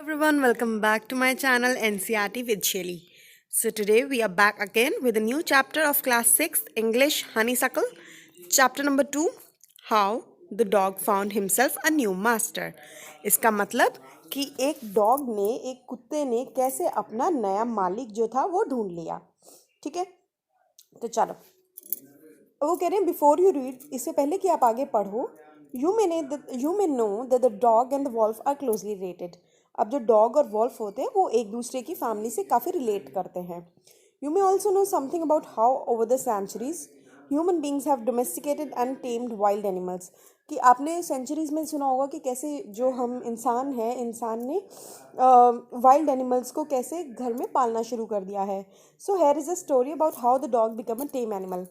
Everyone, welcome back to my channel NCRT with Shelly. So today we are back again with a new chapter of class 6 English Honeysuckle. Chapter number 2, How the dog found himself a new master. इसका मतलब कि एक dog ने एक कुत्ते ने कैसे अपना नया मालिक जो था वो ढूंढ लिया. ठीक है, तो चलो. वो कह रहे हैं बिफोर यू रीड, इससे पहले कि आप आगे पढ़ो, you may know that the dog and the wolf are closely related. अब जो डॉग और वॉल्फ होते हैं वो एक दूसरे की फैमिली से काफ़ी रिलेट करते हैं. You may also know something about how over the centuries human beings have domesticated and tamed wild animals. कि आपने सेंचुरीज में सुना होगा कि कैसे जो हम इंसान हैं, इंसान ने वाइल्ड एनिमल्स को कैसे घर में पालना शुरू कर दिया है. So here is a story about how the dog become a time animal.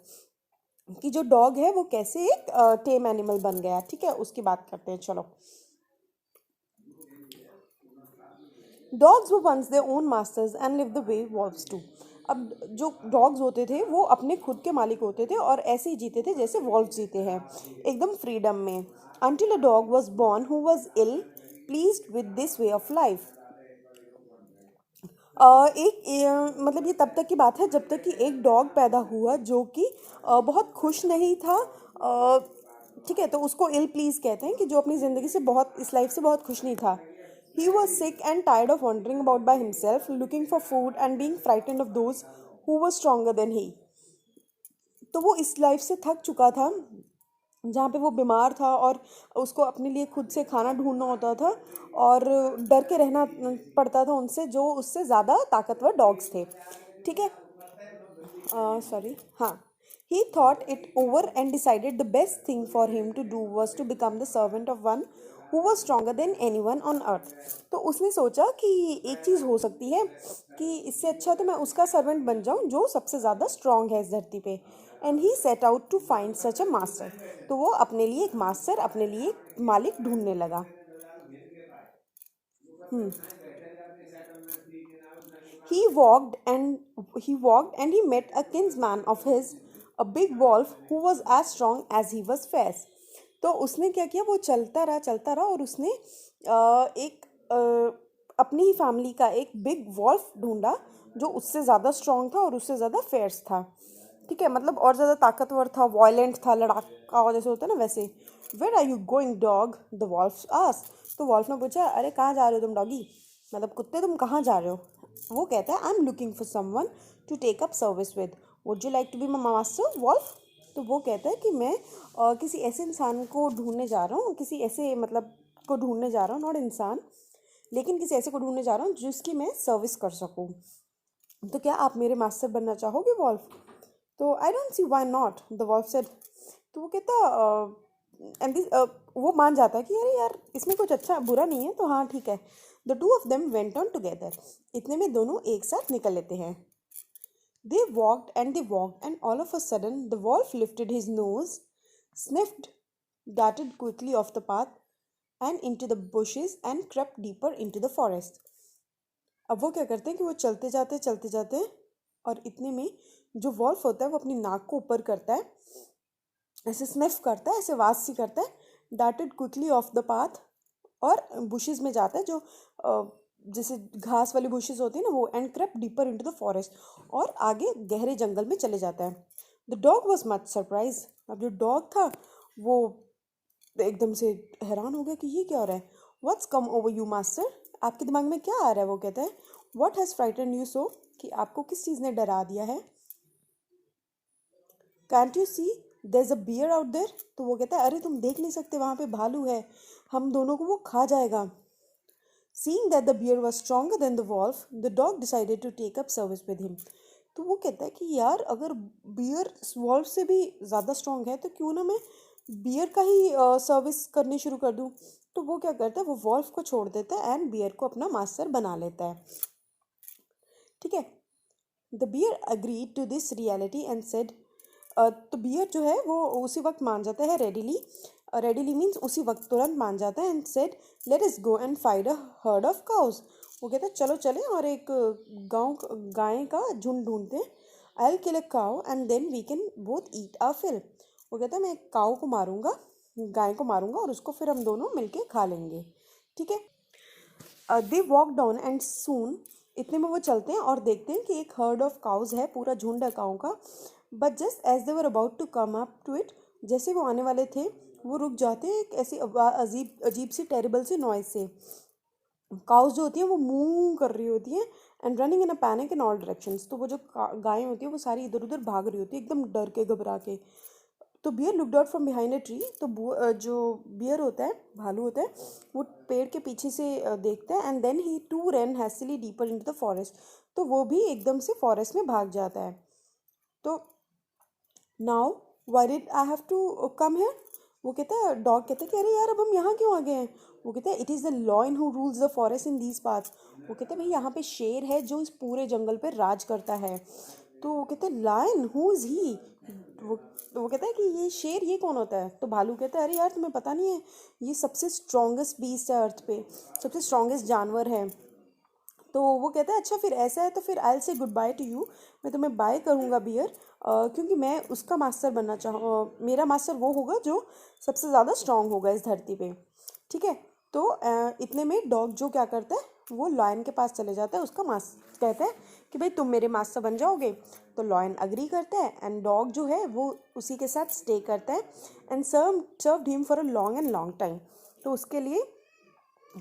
कि जो डॉग है वो कैसे एक टेम एनिमल बन गया. ठीक है, उसकी बात करते हैं. चलो. Dogs were once their own masters and live the way wolves do. अब जो डॉग्स होते थे वो अपने खुद के मालिक होते थे और ऐसे ही जीते थे जैसे वॉल्व जीते हैं, एकदम फ्रीडम में. Until a dog was born who was ill pleased with this way of life. मतलब ये तब तक की बात है जब तक कि एक डॉग पैदा हुआ जो कि बहुत खुश नहीं था. ठीक है, तो उसको इल प्लीज कहते हैं कि जो अपनी ज़िंदगी से बहुत, इस लाइफ से बहुत खुश नहीं था. He was sick and tired of wandering about by himself looking for food and being frightened of those who were stronger than he. तो वो इस लाइफ से थक चुका था जहाँ पे वो बीमार था और उसको अपने लिए खुद से खाना ढूंढना होता था और डर के रहना पड़ता था उनसे जो उससे ज़्यादा ताकतवर डॉग्स थे. ठीक है, सॉरी, हाँ. He thought it over and decided the best thing for him to do was to become the servant of one who was stronger than any one on earth. तो उसने सोचा कि एक चीज़ हो सकती है कि इससे अच्छा तो मैं उसका सर्वेंट बन जाऊं जो सबसे ज़्यादा स्ट्रॉन्ग है इस धरती पे. And he set out to find such a master. तो वो अपने लिए एक मास्टर, अपने लिए एक मालिक ढूंढने लगा. He walked and he met a kinsman of his, a big wolf who was as strong as he was fierce. तो उसने क्या किया, वो चलता रहा और उसने एक अपनी ही फैमिली का एक बिग वॉल्फ ढूंढा जो उससे ज़्यादा स्ट्रांग था और उससे ज़्यादा फेयर्स था. ठीक है, मतलब और ज़्यादा ताकतवर था, वायलेंट था, लड़ाका जैसे होता है ना वैसे. Where are you going dog, the wolf ask. तो वॉल्फ ने पूछा, अरे कहाँ जा रहे हो तुम डॉगी, मतलब कुत्ते तुम कहाँ जा रहे हो. वो कहता है, I am looking for someone to take up service with, would you like to be my master wolf. तो वो कहता है कि मैं किसी ऐसे इंसान को ढूंढने जा रहा हूँ, किसी ऐसे मतलब को ढूंढने जा रहा हूँ, नॉट इंसान, लेकिन किसी ऐसे को ढूंढने जा रहा हूँ जिसकी मैं सर्विस कर सकूँ. तो क्या आप मेरे मास्टर बनना चाहोगे वॉल्फ. तो I don't see why not, the wolf said. तो वो कहता एंड वो मान जाता है कि अरे यार इसमें कुछ अच्छा बुरा नहीं है, तो हाँ ठीक है. The two of them went on together. इतने में दोनों एक साथ निकल लेते हैं. They walked, and all of a sudden the wolf lifted his nose, sniffed, darted quickly off the path and into the bushes and crept deeper into the forest. अब वो क्या करते हैं कि वो चलते जाते और इतने में जो वॉल्फ होता है वो अपनी नाक को ऊपर करता है, ऐसे स्निफ करता है, ऐसे आवाज सी करता है, darted quickly of the path, और बुशेस में जाता है जो जैसे घास वाली बुशेस होती है ना वो, and crepe deeper into the forest, और आगे गहरे जंगल में चले जाता है. The dog was much surprise. अब जो डॉग था वो एकदम से हैरान हो गया कि ये क्या हो रहा है. What's come over you master, आपके दिमाग में क्या आ रहा है. वो कहता है, what has frighten you so, कि आपको किस चीज़ ने डरा दिया है. Can't you see there is a bear out there. तो वो कहता है, अरे तुम देख नहीं सकते, वहाँ पे भालू है, हम दोनों को वो खा जाएगा. Seeing that the bear was stronger than the wolf, the dog decided to take up service with him. तो वो कहता है कि यार अगर बियर वॉल्फ से भी ज़्यादा स्ट्रांग है तो क्यों ना मैं बियर का ही सर्विस करनी शुरू कर दूँ. तो वो क्या करता है, वो वॉल्फ को छोड़ देता है एंड बियर को अपना मास्टर बना लेता है. ठीक है, the bear agreed to this reality and said. तो बियर जो है वो उसी वक्त मान जाता है, रेडिली मीन्स उसी वक्त, तुरंत मान जाता है. एंड सेड, लेट इस go and find a herd of cows. वो कहता है चलो चलें और एक गाय का झुंड ढूंढते हैं. I will kill a cow and then we can both eat our fill. वो कहता है मैं एक काऊ को मारूंगा, गाय को मारूंगा, और उसको फिर हम दोनों मिलके खा लेंगे. ठीक है. They walk down and soon, इतने में वो चलते हैं और देखते हैं कि एक हर्ड ऑफ काउज है, पूरा झुंड है काऊ का. But just as they were about to come up to it, जैसे वो आने वाले थे वो रुक जाते हैं एक ऐसी अजीब अजीब सी टेरिबल सी नॉइज से. काउज जो होती हैं वो मूव कर रही होती हैं and running in a panic in all directions. तो वो जो गायें होती हैं वो सारी इधर उधर भाग रही होती है एकदम डर के घबरा के. तो bear looked out from behind a tree. तो जो बियर होता है, भालू होता है, वो पेड़ के पीछे से देखता है and then he to run hastily deeper into the forest. तो वो भी एकदम से फॉरेस्ट में भाग जाता है. तो now why did I have to come here, वो कहता है, डॉग कहता है कि अरे यार अब हम यहाँ क्यों आ गए हैं. वो कहता है it is the lion who rules the forest in these parts. वो कहते हैं भाई यहाँ पे शेर है जो इस पूरे जंगल पे राज करता है. तो वो कहते हैं लायन हु इज़ ही. वो तो वो कहता है कि ये शेर ये कौन होता है. तो भालू कहता है अरे यार तुम्हें पता नहीं है, ये सबसे स्ट्रॉन्गेस्ट बीस्ट है अर्थ पे, सबसे स्ट्रॉन्गेस्ट जानवर है. तो वो कहता है अच्छा फिर ऐसा है तो फिर I will say good by two you, मैं तुम्हें बाय करूँगा बियर, क्योंकि मैं उसका मास्टर बनना मेरा मास्टर वो होगा जो सबसे ज़्यादा स्ट्रांग होगा इस धरती पे. ठीक है. तो इतने में डॉग जो क्या करता है वो लॉयन के पास चले जाता है, उसका मास्टर कहता है कि भाई तुम मेरे मास्टर बन जाओगे. तो लॉयन अग्री करता है एंड डॉग जो है वो उसी के साथ स्टे करता है and served him for a long and long time. तो उसके लिए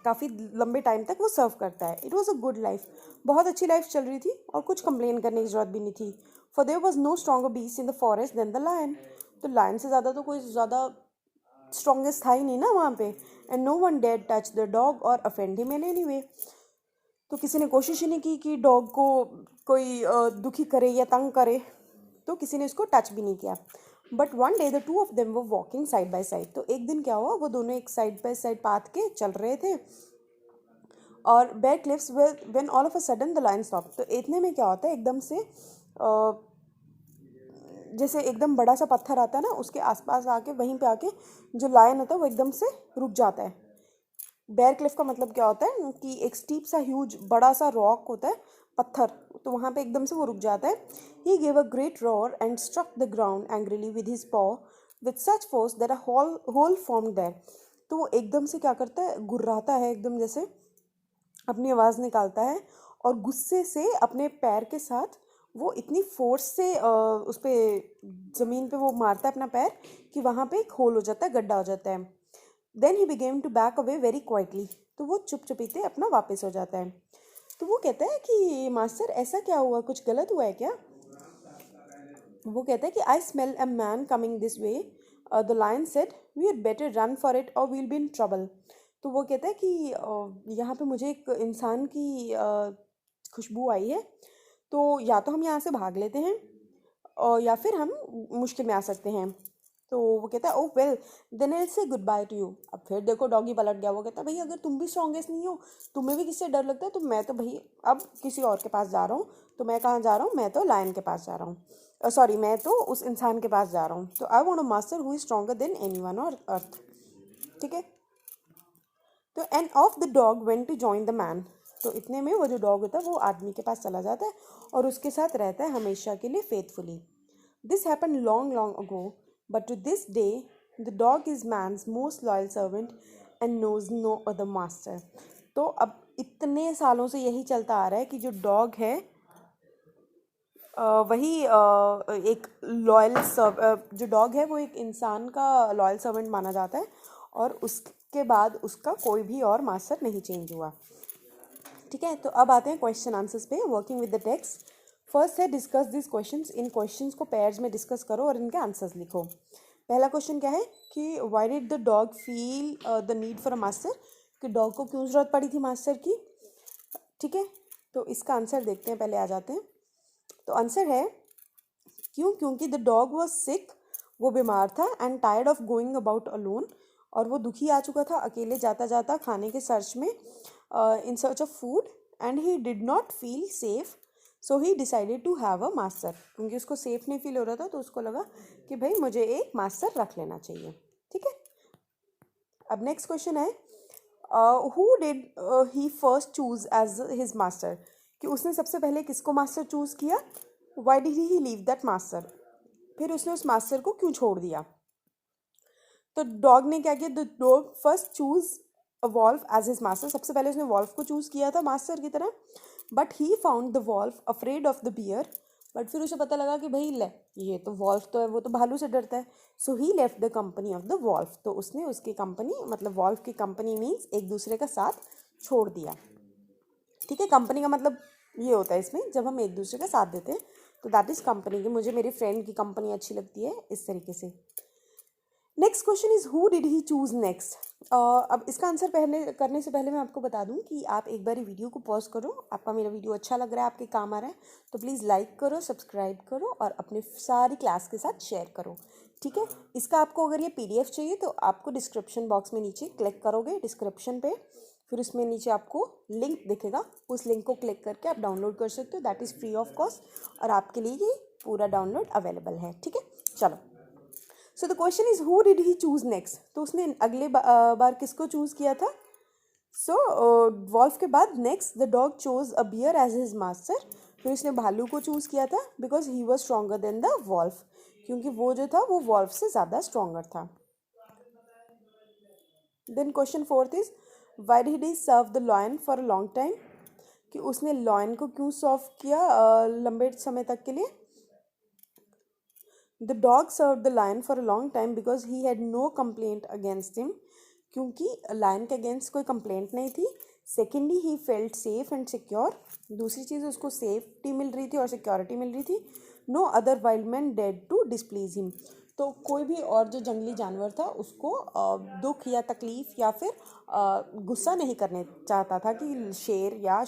काफ़ी लंबे टाइम तक वो सर्व करता है. It was a good life, बहुत अच्छी लाइफ चल रही थी और कुछ कंप्लेन करने की ज़रूरत भी नहीं थी. For there was no stronger beast in the forest than the lion. तो लायन से ज़्यादा तो कोई ज़्यादा स्ट्रॉन्गेस्ट था ही नहीं ना वहाँ पे. And no one dare touch the dog और offend him in any way. तो किसी ने कोशिश ही नहीं की कि डॉग को कोई दुखी करे या तंग करे, तो किसी ने उसको टच भी नहीं किया. But one day the two of them were walking side by side. तो एक दिन क्या हुआ, वो दोनों एक साइड बाय साइड पाथ के चल रहे थे और bare cliffs when all of a sudden the lion stop. तो इतने में क्या होता है एकदम से जैसे एकदम बड़ा सा पत्थर आता है ना, उसके आसपास आके वहीं पे आके जो लायन होता है वो एकदम से रुक जाता है. बेयर क्लिफ का मतलब क्या होता है कि एक स्टीप सा ह्यूज बड़ा सा रॉक होता है, पत्थर, तो वहाँ पे एकदम से वो रुक जाता है. He gave a great roar and struck the ground angrily with his paw with such force that a hole form there. तो वो एकदम से क्या करता है, गुर्राता है एकदम, जैसे अपनी आवाज़ निकालता है और गुस्से से अपने पैर के साथ वो इतनी फोर्स से उस पर ज़मीन पे वो मारता है अपना पैर कि वहाँ पे एक होल हो जाता है, गड्ढा हो जाता है. Then he began to back away very quietly. तो वो चुप चुपीते अपना वापस हो जाता है. तो वो कहता है कि मास्टर ऐसा क्या हुआ, कुछ गलत हुआ है क्या. वो कहता है कि I smell a man coming this way. The lion said we are better run for it or we'll be in trouble. तो वो कहता है कि यहाँ पे मुझे एक इंसान की खुशबू आई है, तो या तो हम यहाँ से भाग लेते हैं और या फिर हम मुश्किल में आ सकते हैं. तो वो कहता है ओह वेल देन आई से गुड बाय टू यू. अब फिर देखो डॉगी पलट गया. वो कहता है भाई अगर तुम भी स्ट्रॉन्गेस्ट नहीं हो, तुम्हें भी किससे डर लगता है, तो मैं तो भाई अब किसी और के पास जा रहा हूँ. तो मैं कहाँ जा रहा हूँ, मैं तो लायन के पास जा रहा हूँ, सॉरी मैं तो उस इंसान के पास जा रहा हूँ. तो I want a master who is stronger than any one on earth. ठीक है. तो and off the dog went to join the man. तो इतने में वो जो डॉग होता है वो आदमी के पास चला जाता है और उसके साथ रहता है हमेशा के लिए faithfully. This happen long long ago but to this day the dog is man's most loyal servant and knows no other master. तो अब इतने सालों से यही चलता आ रहा है कि जो डॉग है वही एक लॉयल जो डॉग है वो एक इंसान का लॉयल सर्वेंट माना जाता है और उसके बाद उसका कोई भी और मास्टर नहीं चेंज हुआ. ठीक है. तो अब आते हैं क्वेश्चन आंसर्स पे, working with the text. First है डिस्कस दिस क्वेश्चंस. इन क्वेश्चंस को पेयर्स में डिस्कस करो और इनके आंसर्स लिखो. पहला क्वेश्चन क्या है कि why did the dog feel the need for a master, कि डॉग को क्यों ज़रूरत पड़ी थी मास्टर की. ठीक है. तो इसका आंसर देखते हैं, पहले आ जाते हैं. तो आंसर है क्योंकि द डॉग वॉज सिक, वो बीमार था, and tired of going about alone, और वो दुखी आ चुका था अकेले जाता जाता खाने के सर्च में, in search of food, and he did not feel safe, so he decided to have a master. क्योंकि उसको सेफ नहीं फील हो रहा था तो उसको लगा कि भाई मुझे एक मास्टर रख लेना चाहिए. ठीक है. अब नेक्स्ट क्वेश्चन है who did he first choose as his master, कि उसने सबसे पहले किसको मास्टर चूज़ किया. Why did he leave that master, फिर उसने उस मास्टर को क्यों छोड़ दिया. तो डॉग ने क्या किया, the dog first choose a wolf as his master, सबसे पहले उसने वॉल्फ को चूज़ किया था मास्टर की तरह, but he found the wolf afraid of the bear, but फिर उसे पता लगा कि भाई ले, ये तो वॉल्फ तो है, वो तो भालू से डरता है, so he left the company of the wolf, तो उसने उसकी कंपनी मतलब वॉल्फ की कंपनी मीन्स एक दूसरे का साथ छोड़ दिया। ठीक है, कंपनी का मतलब ये होता है इसमें जब हम एक दूसरे का साथ देते हैं, तो दैट इज़ कंपनी की, मुझे मेरी फ्रेंड की कंपनी अच्छी लगती है, इस तरीके से। Next question is who did he choose next. अब इसका आंसर पहले करने से पहले मैं आपको बता दूं कि आप एक बार वीडियो को पॉज करो, आपका मेरा वीडियो अच्छा लग रहा है, आपके काम आ रहा है, तो प्लीज़ लाइक करो, सब्सक्राइब करो और अपने सारी क्लास के साथ शेयर करो। ठीक है, इसका आपको अगर ये PDF चाहिए तो आपको डिस्क्रिप्शन बॉक्स में नीचे क्लिक करोगे डिस्क्रिप्शन पे, फिर उसमें नीचे आपको लिंक दिखेगा, उस लिंक को क्लिक करके आप डाउनलोड कर सकते हो, that is free of cost और आपके लिए ये पूरा डाउनलोड अवेलेबल है। ठीक है, चलो। So the question is who did he choose next, तो उसने अगले बार किसको चूज किया था। सो वॉल्फ के बाद next the dog chose a bear as his master, फिर उसने भालू को चूज किया था because he was stronger than the wolf, क्योंकि वो जो था वो वॉल्फ से ज़्यादा स्ट्रॉन्गर था। Then question fourth is why did he serve the lion for a long time, कि उसने लॉयन को क्यों सर्व किया लंबे समय तक के लिए। The dog serve the lion for a long time because he had no complaint against him, क्योंकि लायन के अगेंस्ट कोई कंप्लेंट नहीं थी। Secondly he felt safe and secure, दूसरी चीज़ उसको सेफ्टी मिल रही थी और सिक्योरिटी मिल रही थी। नो अदर वाइल्ड मैन डेड टू डिस्प्लीज हिम, तो कोई भी और जो जंगली जानवर था उसको दुख या तकलीफ या फिर गुस्सा नहीं करने चाहता था कि शेर या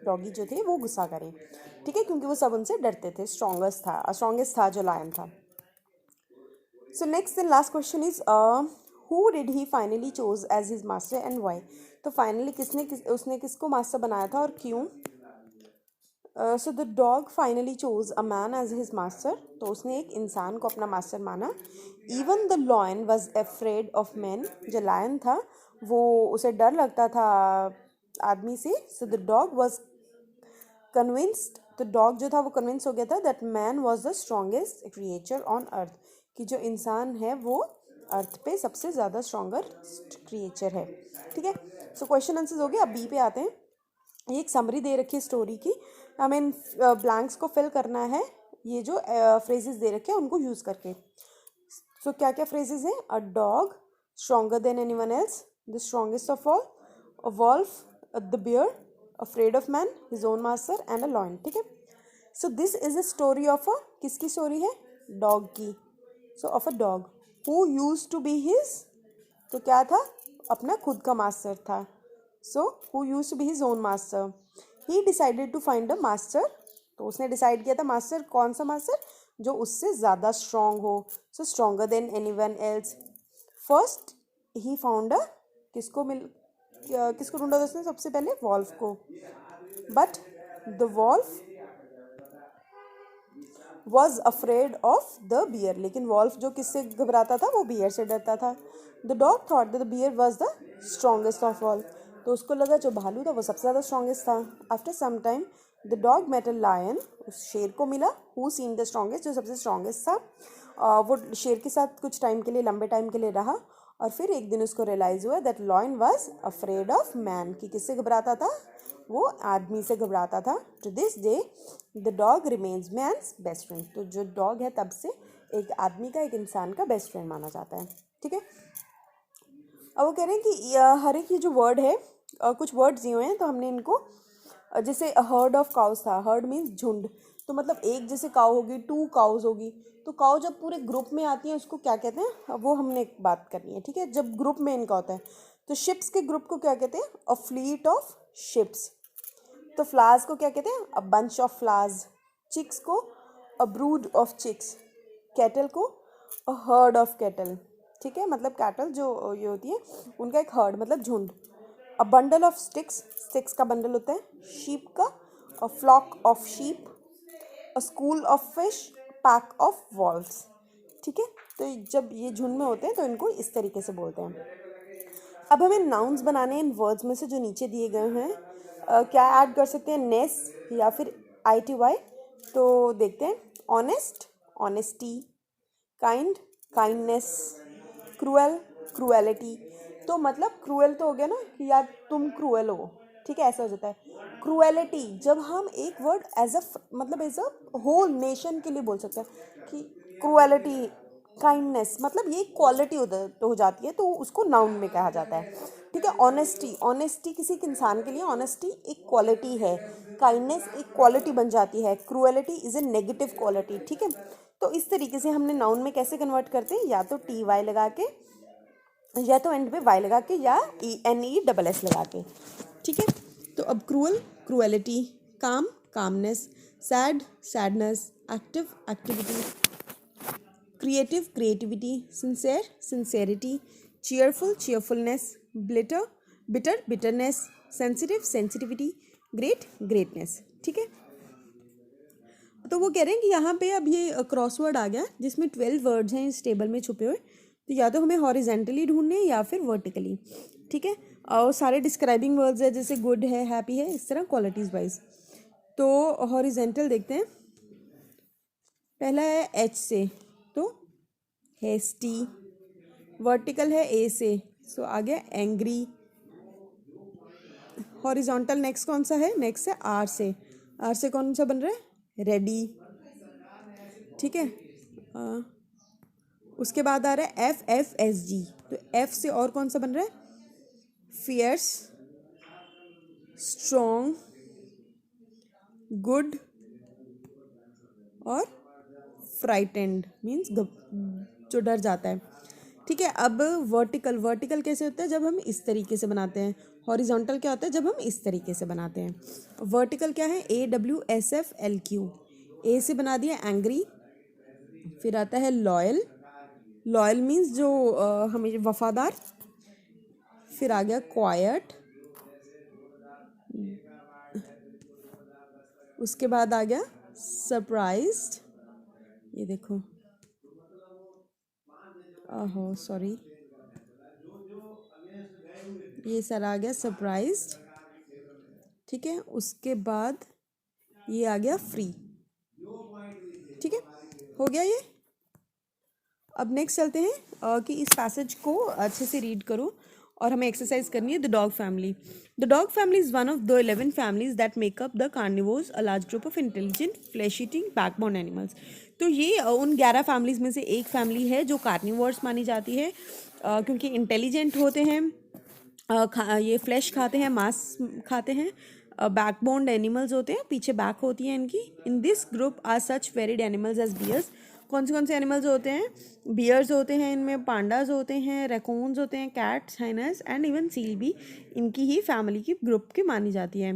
डॉगी जो थे वो गुस्सा करें। ठीक है, क्योंकि वो सब उनसे डरते थे, स्ट्रॉन्गेस्ट था जो लायन था। So next and last question is who did he finally chose as his master and why, तो फाइनली उसने किसको मास्टर बनाया था और क्यों। So the dog finally chose a man as his master, तो उसने एक इंसान को अपना मास्टर माना। Even the lion was afraid of man, जो लायन था वो उसे डर लगता था आदमी से। So the dog was convinced, तो डॉग जो था वो कन्विंस हो गया था that man was the strongest creature on earth, कि जो इंसान है वो अर्थ पे सबसे ज़्यादा स्ट्रॉन्गर क्रिएचर है। ठीक है, सो क्वेश्चन आंसर्स हो गए, अब बी पे आते हैं। ये एक समरी दे रखी है स्टोरी की, हमें इन ब्लैंक्स को फिल करना है, ये जो फ्रेजेस दे रखे हैं उनको यूज़ करके। सो क्या क्या फ्रेजेस हैं, a dog stronger than any one else, the strongest of all, a wolf, the bear, afraid of man, his own master and a lion. ठीक है, so this is a story of a, किसकी story है, dog की। So of a dog who use to be his, तो क्या था, अपना खुद का मास्टर था। So who use to be his own master, he decided to find a master, तो उसने डिसाइड किया था मास्टर, कौन सा मास्टर, जो उससे ज़्यादा स्ट्रॉन्ग हो, so stronger than any one else. First he found a, किसको ढूंढा था उसने सबसे पहले, वॉल्फ को, but the wolf was afraid of the bear, लेकिन वॉल्फ जो किससे घबराता था, वो बियर से डरता था। The dog thought that the bear was the strongest of all, तो उसको लगा जो भालू था वो सबसे ज़्यादा स्ट्रॉन्गेस्ट था। After some time the dog met a lion, उस शेर को मिला, हु सीम द स्ट्रॉन्गेस्ट, जो सबसे स्ट्रॉन्गेस्ट था। वो शेर के साथ कुछ टाइम के लिए, लंबे टाइम के लिए रहा, और फिर एक दिन उसको रियलाइज़ हुआ that lion was afraid of man, कि किससे घबराता था, वो आदमी से घबराता था। To this day the dog remains man's best friend, तो जो डॉग है तब से एक आदमी का, एक इंसान का बेस्ट फ्रेंड माना जाता है। ठीक है, अब वो कह रहे हैं कि हर एक ये जो वर्ड है, कुछ वर्ड्स दिए हुए हैं, तो हमने इनको जैसे हर्ड ऑफ काउस था, हर्ड मीन्स झुंड, तो मतलब एक जैसे काउ होगी, टू काउज होगी, तो काउ जब पूरे ग्रुप में आती है उसको क्या कहते हैं, वो हमने एक बात करनी है। ठीक है, जब ग्रुप में इनका होता है, तो शिप्स के ग्रुप को क्या कहते हैं, अ फ्लीट ऑफ शिप्स। तो फ्लावर्स को क्या कहते हैं, a bunch of flowers. Chicks को a brood of chicks. Cattle को अ हर्ड ऑफ कैटल। ठीक है, मतलब कैटल जो ये होती है उनका एक हर्ड मतलब झुंड। A bundle of sticks, sticks का बंडल होता है। शीप का a flock of sheep. A school of fish, pack of wolves. ठीक है, तो जब ये झुंड में होते हैं तो इनको इस तरीके से बोलते हैं। अब हमें नाउन्स बनाने हैं इन वर्ड्स में से जो नीचे दिए गए हैं। क्या ऐड कर सकते हैं, नेस या फिर ITY, तो देखते हैं। Honest, honesty. Kind, kindness. Cruel, cruelty. तो मतलब क्रूएल तो हो गया ना कि यार तुम क्रूएल हो, ठीक है, ऐसा हो जाता है। क्रूएलिटी जब हम एक वर्ड एज अ मतलब एज अ होल नेशन के लिए बोल सकते हैं कि क्रूएलिटी, काइंडनेस, मतलब ये क्वालिटी हो जाती है, तो उसको नाउन में कहा जाता है, ठीक है। ऑनेस्टी, ऑनेस्टी किसी के इंसान के लिए ऑनेस्टी एक क्वालिटी है, काइंडनेस एक क्वालिटी बन जाती है, cruelty is a negative quality, ठीक है। तो इस तरीके से हमने नाउन में कैसे कन्वर्ट करते हैं, या तो टी वाई लगा के, या तो एंड में वाई लगा के, या NE SS लगा के, ठीक है। तो अब क्रूअल, क्रूएलिटी, काम, calmness, sad, sadness, active, activity, creative, creativity, sincere, sincerity, cheerful, cheerfulness, bitter, bitter, bitterness, sensitive, sensitivity, great, greatness, ठीक है। तो वो कह रहे हैं कि यहाँ पे अब ये क्रॉसवर्ड आ गया जिसमें 12 वर्ड्स हैं इस टेबल में छुपे हुए, तो या तो हमें हॉरिजेंटली ढूंढने हैं या फिर वर्टिकली, ठीक है। और सारे डिस्क्राइबिंग वर्ड्स है, जैसे गुड है, हैप्पी है, इस तरह क्वालिटीज़ वाइज। तो हॉरिजेंटल देखते हैं, पहला है H से, तो हेस्टी। वर्टिकल है A से, सो आ गया एंग्री। हॉरिजॉन्टल नेक्स्ट कौन सा है, नेक्स्ट है R से, R से कौन सा बन रहा है, रेडी, ठीक है। उसके बाद आ रहा है FFSG, तो F से और कौन सा बन रहा है, फियर्स, स्ट्रॉन्ग, गुड और फ्राइटेंड, मीन्स जो डर जाता है, ठीक है। अब वर्टिकल, वर्टिकल कैसे होता है, जब हम इस तरीके से बनाते हैं। हॉरिजॉन्टल क्या होता है, जब हम इस तरीके से बनाते हैं। वर्टिकल क्या है, AWSFLQ, ए से बना दिया एंग्री, फिर आता है लॉयल, लॉयल मीन्स जो हमें वफादार, फिर आ गया क्वाइट, उसके बाद आ गया सरप्राइज्ड, ये देखो, ओहो सॉरी, ये सर आ गया सरप्राइज्ड, ठीक है। उसके बाद ये आ गया फ्री, ठीक है, हो गया ये। अब नेक्स्ट चलते हैं कि इस पैसेज को अच्छे से रीड करो और हमें एक्सरसाइज करनी है। The dog family, the dog family is one of the 11 families that make up the carnivores, a large group of intelligent flesh eating backbone animals. तो ये उन 11 फैमिलीज में से एक फैमिली है जो कार्निवोर्स मानी जाती है, क्योंकि इंटेलिजेंट होते हैं, ये फ्लैश खाते हैं, मांस खाते हैं, बैकबोन्ड एनिमल्स होते हैं, पीछे बैक होती है इनकी। In this group are such varied animals as bears, कौन से एनिमल्स होते हैं, बियर्स होते हैं इनमें, पांडाज होते हैं, रैकून्स होते हैं, cats, highness and even seal भी इनकी ही फैमिली की ग्रुप की मानी जाती है।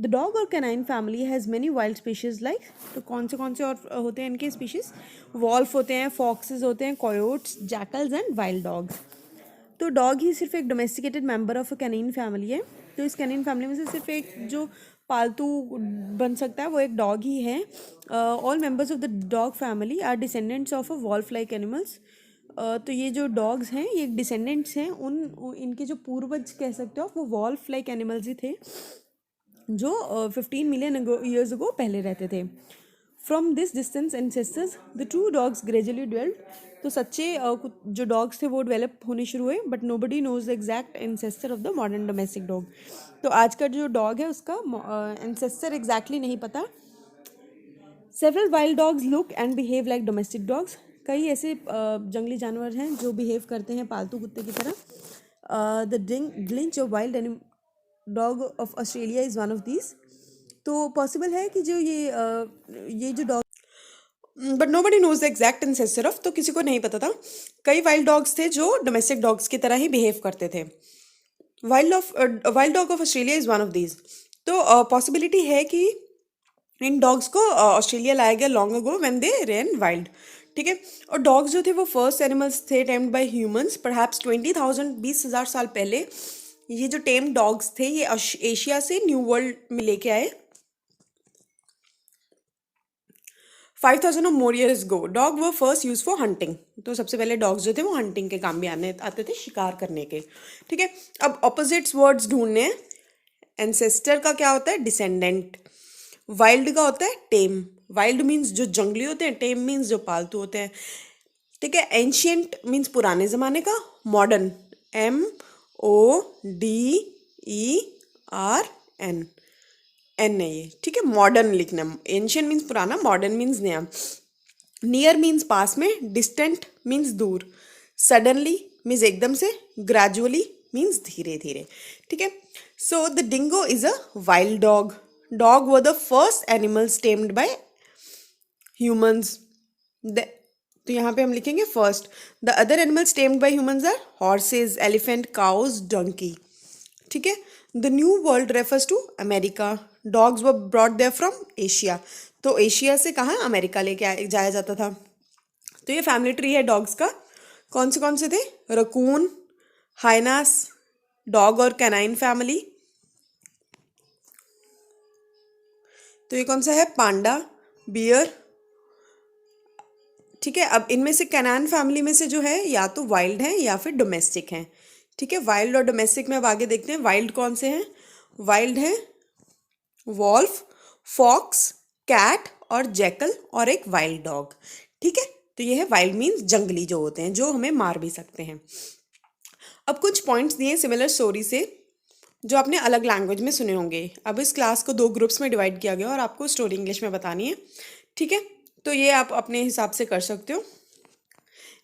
द डॉग और canine family has many wild species like, तो कौन से और होते हैं इनके स्पीशीज़, वॉल्फ होते हैं, फॉक्सेस होते हैं, coyotes, jackals and wild dogs. तो डॉग ही सिर्फ एक domesticated member of a canine family है, तो इस कैनिन फैमिली में से सिर्फ एक जो पालतू बन सकता है वो एक डॉग ही है। All members of the dog family are descendants of a wolf like animals. तो ये जो डॉग्स हैं ये डिसेंडेंट्स हैं इनके जो पूर्वज कह सकते हो वो वॉल्फ लाइक एनिमल्स ही थे, जो 15 मिलियन ईयर्स अगो पहले रहते थे। From this distance ancestors the true dogs gradually developed, तो सच्चे जो डॉग्स थे वो डेवलप होने शुरू हुए, but nobody knows the exact ancestor of the modern domestic dog. तो आज का जो डॉग है उसका एंसेस्टर एग्जैक्टली नहीं पता। Several wild dogs look and behave like domestic dogs, कई ऐसे जंगली जानवर हैं जो बिहेव करते हैं पालतू कुत्ते की तरह। The glinch of wild dog of Australia is one of these. तो पॉसिबल है कि जो ये जो dog, but nobody knows the exact ancestor of, तो किसी को नहीं पता था। कई वाइल्ड डॉग्स थे जो डोमेस्टिक डॉग्स की तरह ही बिहेव करते थे। Wild dog of Australia is one of these. तो पॉसिबिलिटी है कि इन डॉग्स को ऑस्ट्रेलिया लाया गया long ago when they rain wild, ठीक है। और डॉग्स जो थे वो फर्स्ट एनिमल्स थे टेम्ड बाय ह्यूमंस, परहैप्स 20,000 20,000 साल पहले। ये जो टेम डॉग्स थे ये एशिया से न्यू वर्ल्ड में लेके आए। 5,000 और more years go dog were first use for hunting, तो सबसे पहले डॉग्स जो थे वो हंटिंग के काम में आते थे, शिकार करने के, ठीक है। अब ऑपोजिट्स वर्ड्स ढूंढने हैं। एंसेस्टर का क्या होता है, डिसेंडेंट। वाइल्ड का होता है टेम, वाइल्ड मीन्स जो जंगली होते हैं, टेम मीन्स जो पालतू होते हैं, ठीक है। एंशियंट मीन्स पुराने ज़माने का, मॉडर्न ODERN, एन है ये, ठीक है। मॉडर्न लिखना, एंशियंट मीन्स पुराना, मॉडर्न मीन्स नया। नियर मीन्स पास में, डिस्टेंट मीन्स दूर, सडनली मीन्स एकदम से, ग्रेजुअली मीन्स धीरे धीरे, ठीक है। So the dingo is a wild dog. Dog were the first animals tamed by humans. तो यहाँ पे हम लिखेंगे first. The other animals tamed by humans are horses, elephant, cows, donkey, ठीक है। The new world refers to America. Dogs were brought there from Asia. तो Asia से कहाँ अमेरिका लेके जाया जाता था। तो ये फैमिली ट्री है डॉग्स का। कौन से थे? रकून, हाइनास, डॉग और कैनाइन फैमिली। तो ये कौन सा है? पांडा, बियर, ठीक है। अब इनमें से कैनान फैमिली में से जो है या तो वाइल्ड हैं या फिर डोमेस्टिक हैं, ठीक है। वाइल्ड और डोमेस्टिक में अब आगे देखते हैं। वाइल्ड कौन से हैं? वाइल्ड हैं वॉल्फ, फॉक्स, कैट और जैकल और एक वाइल्ड डॉग, ठीक है। तो ये है वाइल्ड मीन्स जंगली जो होते हैं, जो हमें मार भी सकते हैं। अब कुछ पॉइंट्स दिए सिमिलर स्टोरी से जो आपने अलग लैंग्वेज में सुने होंगे। अब इस क्लास को 2 ग्रुप्स में डिवाइड किया गया और आपको स्टोरी इंग्लिश में बतानी है, ठीक है। तो ये आप अपने हिसाब से कर सकते हो।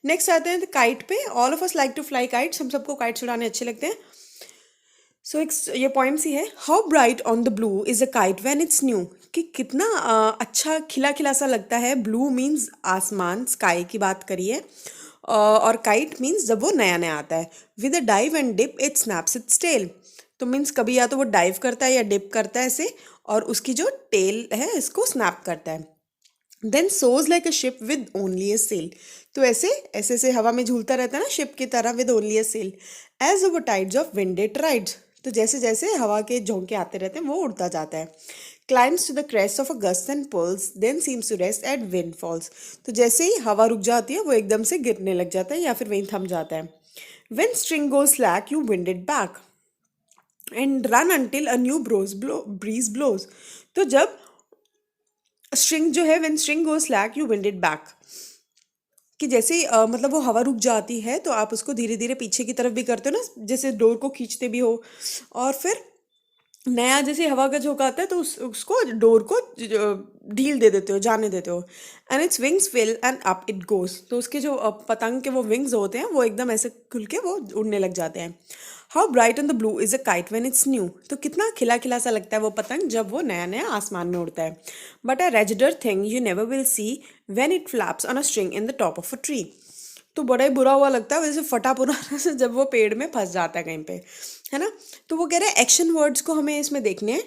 नेक्स्ट आते हैं काइट पे। All of us like to fly kites. हम सबको काइट्स उड़ाने अच्छे लगते हैं। सो एक ये पॉइंट सी है, how bright on the blue is a kite when it's new, कि कितना अच्छा खिला खिला सा लगता है। ब्लू मीन्स आसमान, स्काई की बात करिए, और काइट मीन्स जब वो नया नया आता है। With a dive and dip it snaps its tail. तो मीन्स कभी या तो वो डाइव करता है या डिप करता है ऐसे, और उसकी जो टेल है इसको स्नैप करता है। देन सोज like a ship with only a sail. तो ऐसे ऐसे से हवा में झूलता रहता है ना शिप की तरह, with only a sail. As over tides of wind it rides. तो जैसे जैसे हवा के झोंके आते रहते हैं वो उड़ता जाता है। Climbs to the crest of a gust and pulls, then seems to rest at wind falls. तो जैसे ही हवा रुक जाती है वो एकदम से गिरने लग जाता है या फिर वहीं थम जाता है। When string goes slack, you wind it back and run until a new breeze blows. तो जब स्ट्रिंग जो है, when string goes slack you wind it back, कि जैसे ही मतलब वो हवा रुक जाती है तो आप उसको धीरे धीरे पीछे की तरफ भी करते हो ना, जैसे डोर को खींचते भी हो, और फिर नया जैसे हवा का झोंका आता है तो उसको डोर को ढील दे देते हो, जाने देते हो। And its wings fill and up it goes. तो उसके जो पतंग के वो विंग्स होते हैं वो एकदम ऐसे खुल के वो उड़ने लग जाते हैं। How bright on the blue is a kite when it's new. तो कितना खिला खिला सा लगता है वो पतंग जब वो नया नया आसमान में उड़ता है। बट अ रेजिडर thing you never will see when it flaps on a string in the top of a tree. तो बड़ा ही बुरा हुआ लगता है वैसे फटा पुराना से जब वो पेड़ में फंस जाता है कहीं पे, है ना। तो वो कह रहे हैं एक्शन वर्ड्स को हमें इसमें देखने हैं,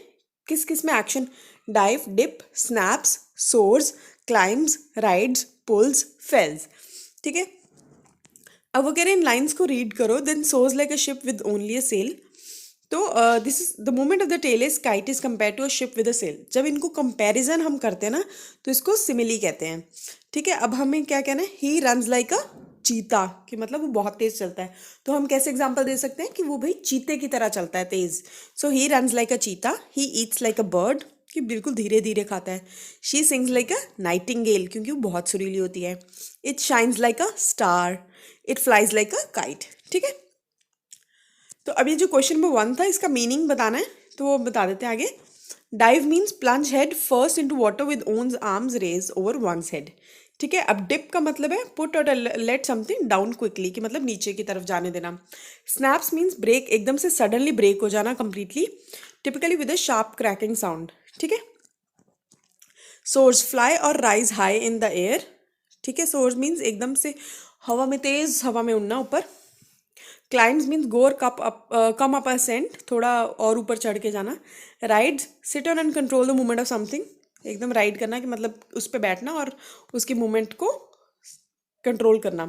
किस किस में action. Dive, dip, snaps, soars, climbs, rides, pulls, fails, ठीक है। अब वो कह रहे हैं इन लाइन्स को रीड करो। देन सोज like a ship with only a sail. तो this is the moment of the tale is kite is compare to a ship with a sail. जब इनको कंपैरिजन हम करते हैं ना तो इसको सिमिली कहते हैं, ठीक है। अब हमें क्या कहना है? ही रन्स लाइक अ चीता, कि मतलब वो बहुत तेज चलता है। तो हम कैसे एग्जांपल दे सकते हैं कि वो भाई चीते की तरह चलता है तेज। सो ही रन्स लाइक अ चीता। He eats like a bird, कि बिल्कुल धीरे धीरे खाता है। She sings like a Nightingale, क्योंकि वो बहुत सुरीली होती है। It shines like a star. It flies like a kite, ठीक है। तो अब ये जो क्वेश्चन नंबर 1 था इसका मीनिंग बताना है तो वो बता देते हैं आगे। Dive means plunge head first into water with one's arms raise over one's head, ठीक है। अब डिप का मतलब है पुट और लेट समथिंग डाउन क्विकली, कि मतलब नीचे की तरफ जाने देना। स्नैप्स मीन्स ब्रेक, एकदम से सडनली ब्रेक हो जाना completely, typically with a sharp cracking sound, ठीक है। सोर्स, फ्लाई और rise high in the air, ठीक है। सोर्स मीन्स एकदम से हवा में, तेज हवा में उड़ना ऊपर। Climbs means go or come up, come up ascent, थोड़ा और ऊपर चढ़ के जाना। Rides, sit on and control the movement of something, एकदम राइड करना कि मतलब उस पर बैठना और उसकी मूवमेंट को कंट्रोल करना।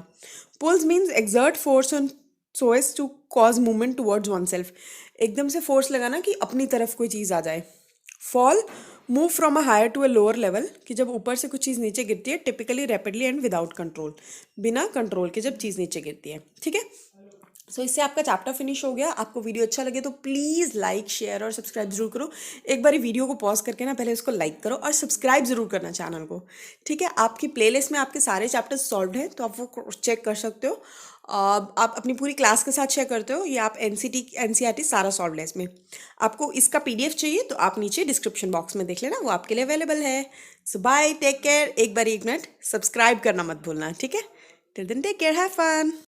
Pulls means exert force on so as to cause movement towards oneself, एकदम से फोर्स लगाना कि अपनी तरफ कोई चीज़ आ जाए। Fall, move from a higher to a lower level, कि जब ऊपर से कुछ चीज़ नीचे गिरती है, typically rapidly and without control, बिना कंट्रोल के जब चीज़ नीचे गिरती है, ठीक है। सो इससे आपका चैप्टर फिनिश हो गया। आपको वीडियो अच्छा लगे तो प्लीज़ लाइक, शेयर और सब्सक्राइब जरूर करो। एक बार वीडियो को पॉज करके ना पहले इसको लाइक करो और सब्सक्राइब जरूर करना चैनल को, ठीक है। आपकी प्लेलिस्ट में आपके सारे चैप्टर्स सॉल्व हैं तो आप वो चेक कर सकते हो। आप अपनी पूरी क्लास के साथ शेयर करते हो, या आप एनसीईआरटी सारा सॉल्व है इसमें। आपको इसका पीडीएफ चाहिए तो आप नीचे डिस्क्रिप्शन बॉक्स में देख लेना, वो आपके लिए अवेलेबल है। So bye, take care. एक मिनट सब्सक्राइब करना मत भूलना, ठीक है? Till then take care, have fun.